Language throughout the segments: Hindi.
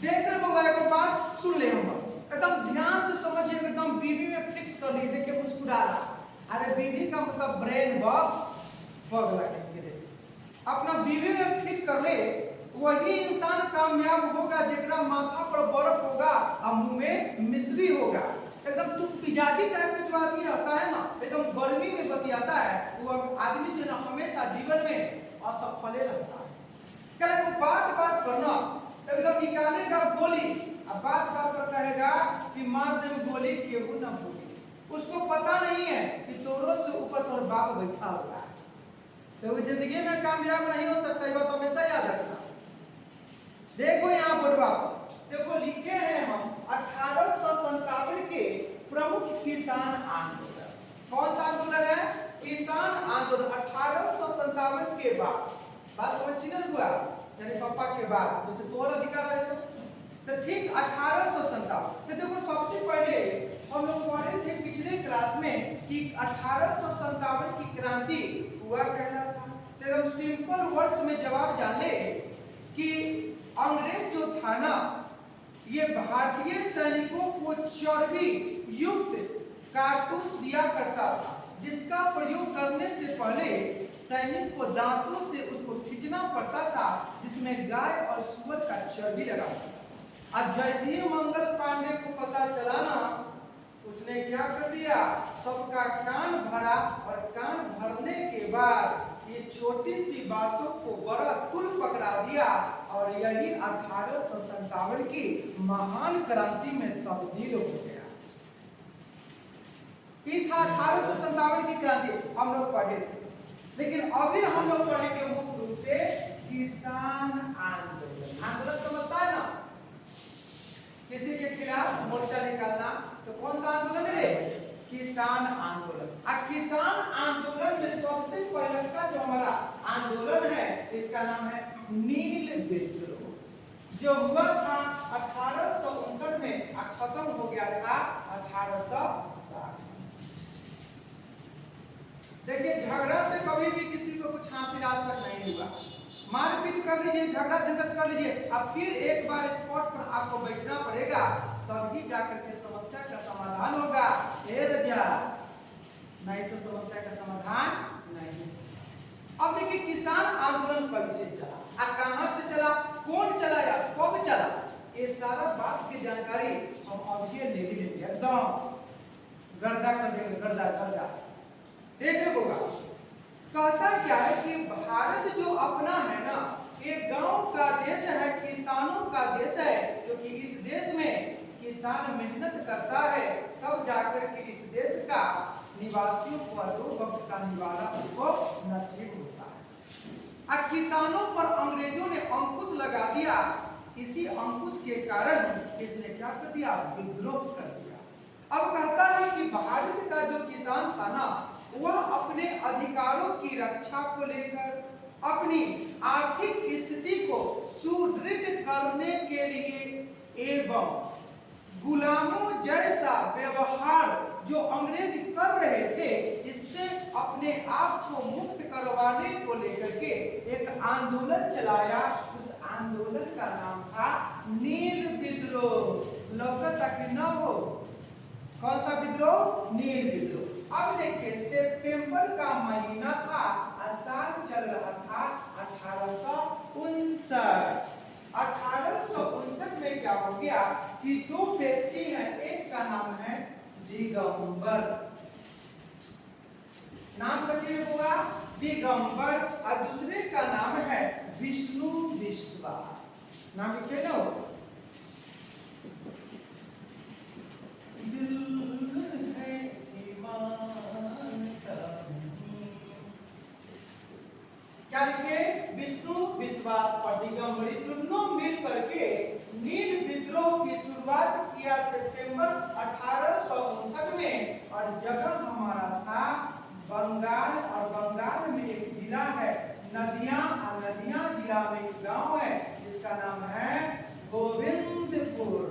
देख रहे हो, एक बात सुन ले, हम एकदम ध्यान से समझिए, एकदम बीबी में फिक्स कर लीजिए। देखिए मुस्कुरा रहा, अरे बीबी का मतलब ब्रेन बॉक्स पगला के अपना बीबी में फिट कर ले, वही इंसान कामयाब होगा जेकरा माथा पर बर्फ होगा और मुंह में मिश्री होगा। एकदम तू पिजाजी टाइप का जो आदमी रहता है ना, एकदम गर्मी में बतियाता है, वो आदमी जो ना हमेशा जीवन में असफल रहता है। क्या वो बात बात करना एकदम निकालेगा गोली, अब बात बात पर कहेगा कि मार दे गोली, केहू ना बोली। उसको पता नहीं है कि तोरों से ऊपर तोर बाप बैठा हुआ है, तो वो जिंदगी में कामयाब नहीं हो सकता। ये बात हमेशा याद रखना। देखो यहाँ बोर्डवा पर देखो लिखे हैं हम 1857 के प्रमुख किसान आंदोलन। कौन सा आंदोलन है? किसान आंदोलन। 1857 के बाद, बात समझिए ना हुआ, यानी पापा के बाद, जैसे तोहर अधिकार है तो ठीक 1857। तो देखो सबसे पहले हम लोग पढ़े थे पिछले क्लास में कि 1857 की क्रांति हुआ कहलाता था। तो एकदम सिंपल वर्ड्स में जवाब जान ले कि अंग्रेज जो था ना, ये भारतीय सैनिकों को चर्बी युक्त कारतूस दिया करता था, जिसका प्रयोग करने से पहले सैनिक को दांतों से उसको खींचना पड़ता था, जिसमें गाय और सूअर का चर्बी लगा था। अब जैसे ही मंगल पांडे को पता चला ना, उसने क्या कर दिया, सबका कान भरा, और कान भरने के बाद ये छोटी सी बातों को बड़ा तुल पकड़ा दिया, और यही 1857 की महान क्रांति में तब्दील हो गया। ये था 1857 की क्रांति, हम लोग पढ़े थे। लेकिन अभी हम लोग पढ़ेंगे मुख्य रूप से किसान आंदोलन। आंदोलन समझता है ना, किसी के खिलाफ मोर्चा निकालना, तो कौन सा आंदोलन है? किसान आंदोलन। अब किसान आंदोलन में सबसे पहले का जो हमारा आंदोलन है, इसका नाम है नील विद्रोह, जो हुआ था 1859 में और खत्म हो गया था 1860। देखिए झगड़ा से कभी भी किसी को कुछ हासिल आज तक नहीं हुआ। मारपीट कर लीजिए, झगड़ा झंझट कर लीजिए, अब फिर एक बार स्पॉट पर आपको बैठना पड़ेगा, तभी जाकर के समस्या का समाधान होगा। हे रजा, नहीं तो समस्या का समाधान नहीं। अब देखिए किसान आंदोलन कब से चला, कहां से चला, कौन चलाया, कब चला, ये सारा बात की जानकारी हम अभी ले लेंगे। एकदम गर्दा कर देंगे, गर्दा गर्दा। देखने को कहता क्या है कि भारत जो अपना है ना, ये गांव का देश है, किसानों का देश है, क्योंकि इस देश में किसान मेहनत करता है, तब जाकर के इस देश का निवासियों को दो वक्त का निवाला उसको नसीब होता है। अब किसानों पर अंग्रेजों ने अंकुश लगा दिया, इसी अंकुश के कारण इसने क्या कर दिया, विद्रोह कर दिया। अब कहता है कि भारत का जो किसान था ना, वह अपने अधिकारों की रक्षा को लेकर अपनी आर्थिक स्थिति को सुदृढ़ करने के लिए एवं गुलामों जैसा व्यवहार जो अंग्रेज कर रहे थे, इससे अपने आप को मुक्त करवाने को लेकर के एक आंदोलन चलाया। उस आंदोलन का नाम था नील विद्रोह। लौकता कि न हो, कौन सा विद्रोह? नील विद्रोह। अब देखिए सितंबर का महीना था, साल चल रहा था 1859। 1859 में क्या हो गया कि दो व्यक्ति हैं, एक का नाम है दिगंबर, नाम बताइए होगा दिगंबर, और दूसरे का नाम है विष्णु विश्वास। नाम लिखे लो। क्या लिखे? विष्णु विश्वास और दिगंबरी दोनों मिल करके नील विद्रोह की शुरुआत किया सितंबर 1859 में, और जगह हमारा था बंगाल, और बंगाल में एक जिला है नदियां, और नदियां जिला में एक गांव है जिसका नाम है गोविंदपुर।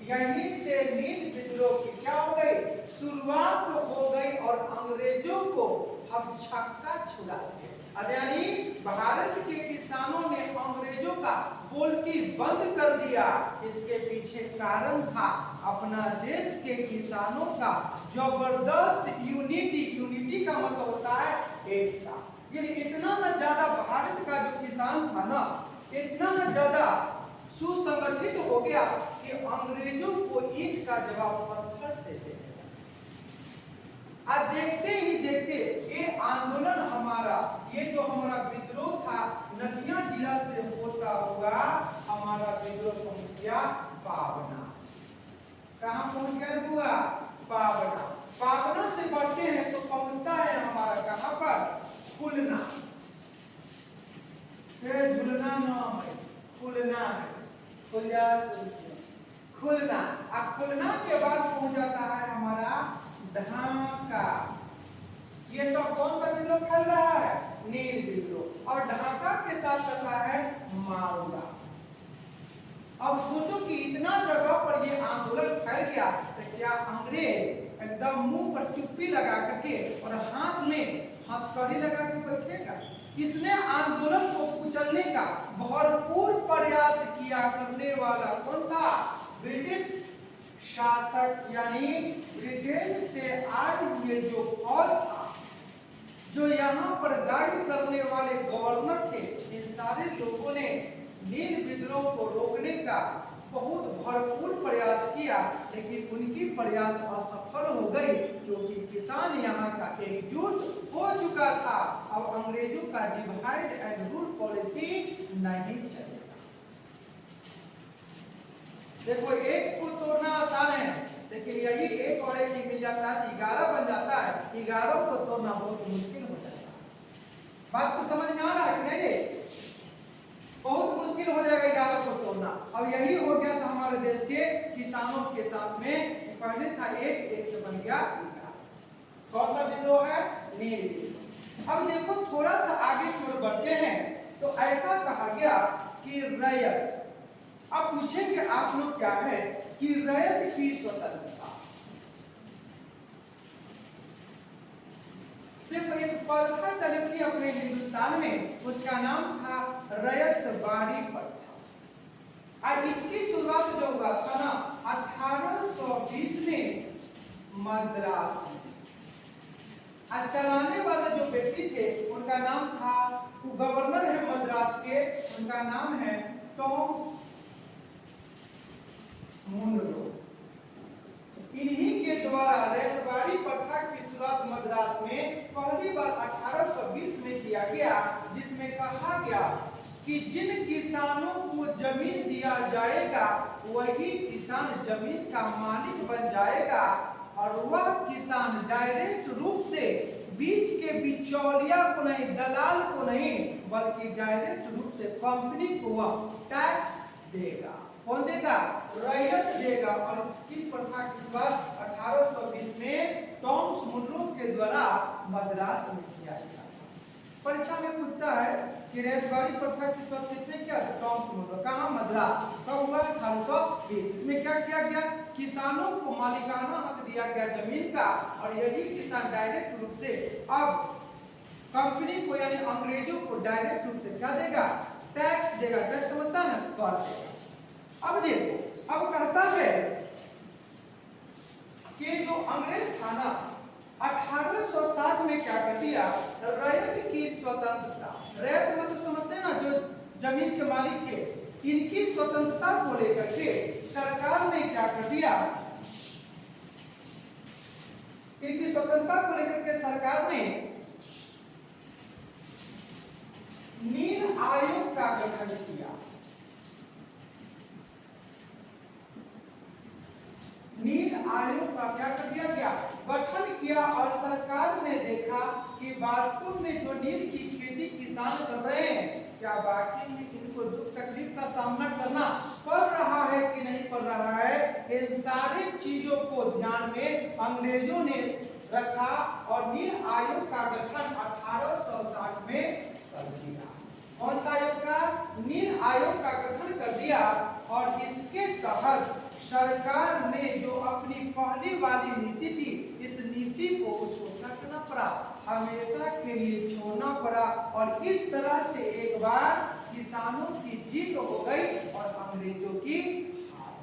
यहीं से नील विद्रोह की क्या हो गई, शुरुआत हो गई, और अंग्रेजों को हम छक्का छुड़ा दिए। यानी भारत के किसानों ने अंग्रेजों का बोलती बंद कर दिया। इसके पीछे कारण था अपना देश के किसानों का जबरदस्त यूनिटी का मतलब होता है एकता। यानी इतना न ज्यादा भारत का जो किसान था ना, इतना न ज्यादा सुसंगठित हो गया कि अंग्रेजों को ईंट का जवाब पत्थर से दे दिया। आज देखते ही देखते ये आंदोलन हमारा, ये जो हमारा विद्रोह था नदिया जिला से होता हुआ हमारा विद्रोह पहुंच गया पावना। कहां पहुंच गया हुआ? पावना। पावना से बढ़ते हैं तो पहुंचता है हमारा कहां पर? खुलना। फिर झुलना नाम है, खुलना है, खुलना। अब खुलना के बाद पहुंच जाता है हमारा ढाका। ये सब कौन सा विद्रोह फैल रहा है? नील विद्रोह। और ढाका के साथ चलता है मालवा। अब सोचो कि इतना जगह पर ये आंदोलन फैल गया तो क्या अंग्रेज एकदम मुंह पर चुप्पी लगा करके और हाथ में हथकड़ी लगा के बैठेगा? इसने आंदोलन को कुचलने का भरपूर प्रयास किया। करने वाला कौन था? ब्रिटिश शासक, यानी ब्रिटेन से आए हुए जो फौज था, जो यहाँ पर गाइड करने वाले गवर्नर थे, इन सारे लोगों ने नील विद्रोह को रोकने का बहुत भरपूर प्रयास किया, लेकिन उनकी प्रयास असफल हो गई क्योंकि किसान यहाँ का एकजुट हो चुका था। अब अंग्रेजों का डिवाइड एंड रूल पॉलिसी नहीं चलेगा। देखो, एक को तोड़ना आसान है, लेकिन यही एक और एक मिल जाता है 11 बन जाता है। 11 को तोड़ना बहुत मुश्किल हो जाता है। बात तो समझ में आ रहा है कि नहीं? बहुत मुश्किल हो जाएगा 11 को तोड़ना। अब यही हो गया था हमारे देश के किसानों के साथ में। पहले था एक से बन गया 11। कौन सा विद्रोह है? नील विद्रोह। अब देखो, थोड़ा सा आगे की ओर बढ़ते हैं तो ऐसा कहा गया कि रैयत। अब पूछेंगे आप लोग क्या है कि रैयत की स्वतंत्रता। देखो, एक प्रथा चली थी अपने हिंदुस्तान में, उसका नाम था रैयतवाड़ी प्रथा। और इसकी शुरुआत जो हुआ था ना 1820 में मद्रास में। और चलाने वाले जो व्यक्ति थे उनका नाम था, वो गवर्नर है मद्रास के, उनका नाम है टॉमस मुनरो। इन्हीं के द्वारा रैयतवाड़ी प्रथा की शुरुआत मद्रास में पहली बार 1820 में किया गया, जिसमें कहा गया कि जिन किसानों को जमीन दिया जाएगा वही किसान जमीन का मालिक बन जाएगा, और वह किसान डायरेक्ट रूप से बीच के बिचौलिया को नहीं, दलाल को नहीं, बल्कि डायरेक्ट रूप से कंपनी को वह टैक्स देगा। कौन देगा? रैयत देगा। और इसकी प्रथा की शुरुआत 1820 में टॉमस मुनरो के द्वारा मद्रास में किया गया। परीक्षा में पूछता है कि रैयतवाड़ी प्रथा की शुरुआत किसने किया? Thomas Munro. कहाँ? मद्रास। कब हुआ? 1820। इसमें क्या किया गया? किसानों को मालिकाना हक दिया गया जमीन का, और यही किसान डायरेक्ट रूप से अब कंपनी को, यानी अंग्रेजों को डायरेक्ट रूप से क्या देगा? टैक्स देगा। टैक्स समझता है ना? कर देगा। अब देखो, अब कहता है कि जो अंग्रेज था ना 1860 में क्या कर दिया? रैयत की स्वतंत्रता। रैयत मतलब समझते हैं ना, जो जमीन के मालिक थे, इनकी स्वतंत्रता को लेकर के सरकार ने क्या कर दिया? इनकी स्वतंत्रता को लेकर के सरकार ने नील आयोग का गठन किया। नील आयोग का क्या कर दिया गया? गठन किया। और सरकार ने देखा कि वास्तव में जो नील की खेती किसान कर रहे हैं, क्या वाकई में इनको दुख तकलीफ का सामना करना पड़ रहा है कि नहीं पड़ रहा है? इन सारी चीजों को ध्यान में अंग्रेजों ने रखा और नील आयोग का गठन 1860 में कर दिया। कौन सा आयोग का? नील आयोग का गठन कर दिया। और इसके तहत सरकार ने जो अपनी पहली वाली नीति थी, इस नीति को उसको क्या करना पड़ा, हमेशा के लिए छोड़ना पड़ा। और इस तरह से एक बार किसानों की जीत हो गई और अंग्रेजों की हार।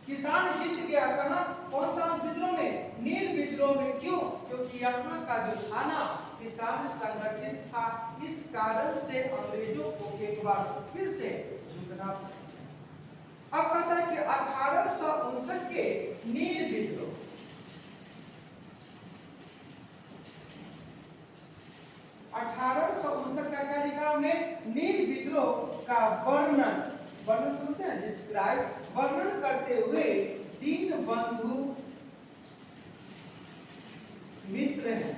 किसान जीत गया कहां, कौन सा विद्रोह में, नील विद्रोह में। क्यों? क्योंकि यहाँ का जो था ना किसान संगठित था, इस कारण से अंग्रेजों को एक बार फिर से झुकना पड़ा। अब कहता है कि 1859 के नील विद्रोह, 1859 का क्या लिखा हमने, नील विद्रोह का वर्णन सुनते हैं, डिस्क्राइब, वर्णन करते हुए दीनबंधु मित्र हैं,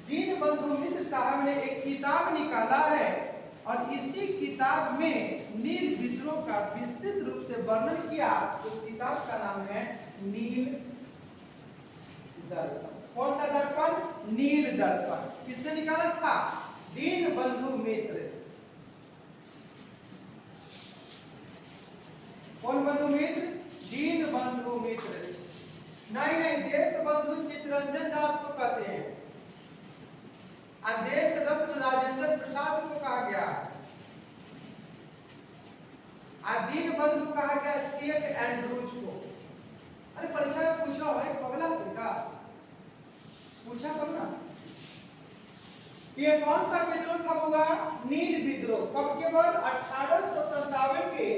दीनबंधु मित्र साहब ने एक किताब निकाला है और इसी किताब में नील विद्रोह का विस्तृत रूप से वर्णन किया। उस किताब का नाम है नील दर्पण। कौन सा दर्पण, नील दर्पण। किसने निकाला था, दीनबंधु मित्र। कौन बंधु मित्र, दीनबंधु मित्र। नहीं, देशबंधु चित्तरंजन दास को कहते हैं, देश रत्न राजेंद्र प्रसाद को कहा गया, दीनबंधु कहा गया सेठ एंड्रूज को। अरे परीक्षा में पूछा है, पगला का पूछा कब ना, ये कौन सा विद्रोह था हुआ, नील विद्रोह। कब के बाद, 1857 के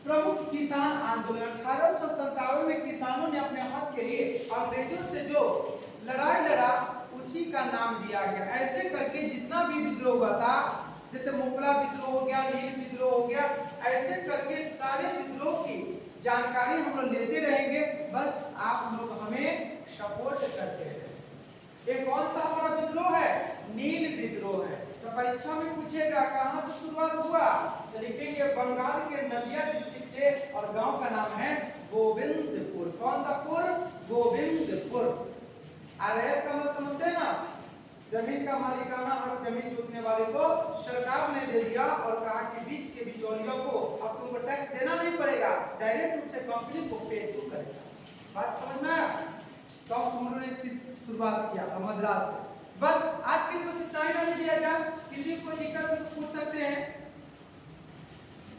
प्रमुख किसान आंदोलन। 1857 में किसानों ने अपने हक के लिए अंग्रेजों से जो लड़ाई लड़ा, उसी का नाम दिया गया। ऐसे करके जितना भी विद्रोह हुआ था, जैसे मोपला विद्रोह हो गया, नील विद्रोह हो गया, ऐसे करके सारे विद्रोह की जानकारी हम लोग लेते रहेंगे। बस आप लोग हमें सपोर्ट करते रहे। ये कौन सा हमारा विद्रोह है, नील विद्रोह है। तो परीक्षा में पूछेगा कहां से शुरुआत हुआ, तो लिखेंगे बंगाल के नदिया डिस्ट्रिक्ट से, और गांव का नाम है गोविंदपुर। कौन सा पुर, गोविंदपुर। अरैत का मतलब समझते हैं ना, जमीन का मालिकाना और जमीन जोतने वाले को सरकार ने दे दिया और कहा कि बीच के बिचौलियों को अब तुमको टैक्स देना नहीं पड़ेगा, डायरेक्ट रूप से कंपनी को पे तू करेगा। बात समझ में आया? तो हम लोगों ने इसकी शुरुआत किया था मद्रास से। बस आज के लिए बस इतना ही रहने दिया जाए। किसी को दिक्कत पूछ सकते हैं।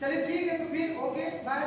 चलिए ठीक है, तो फिर ओके बाय।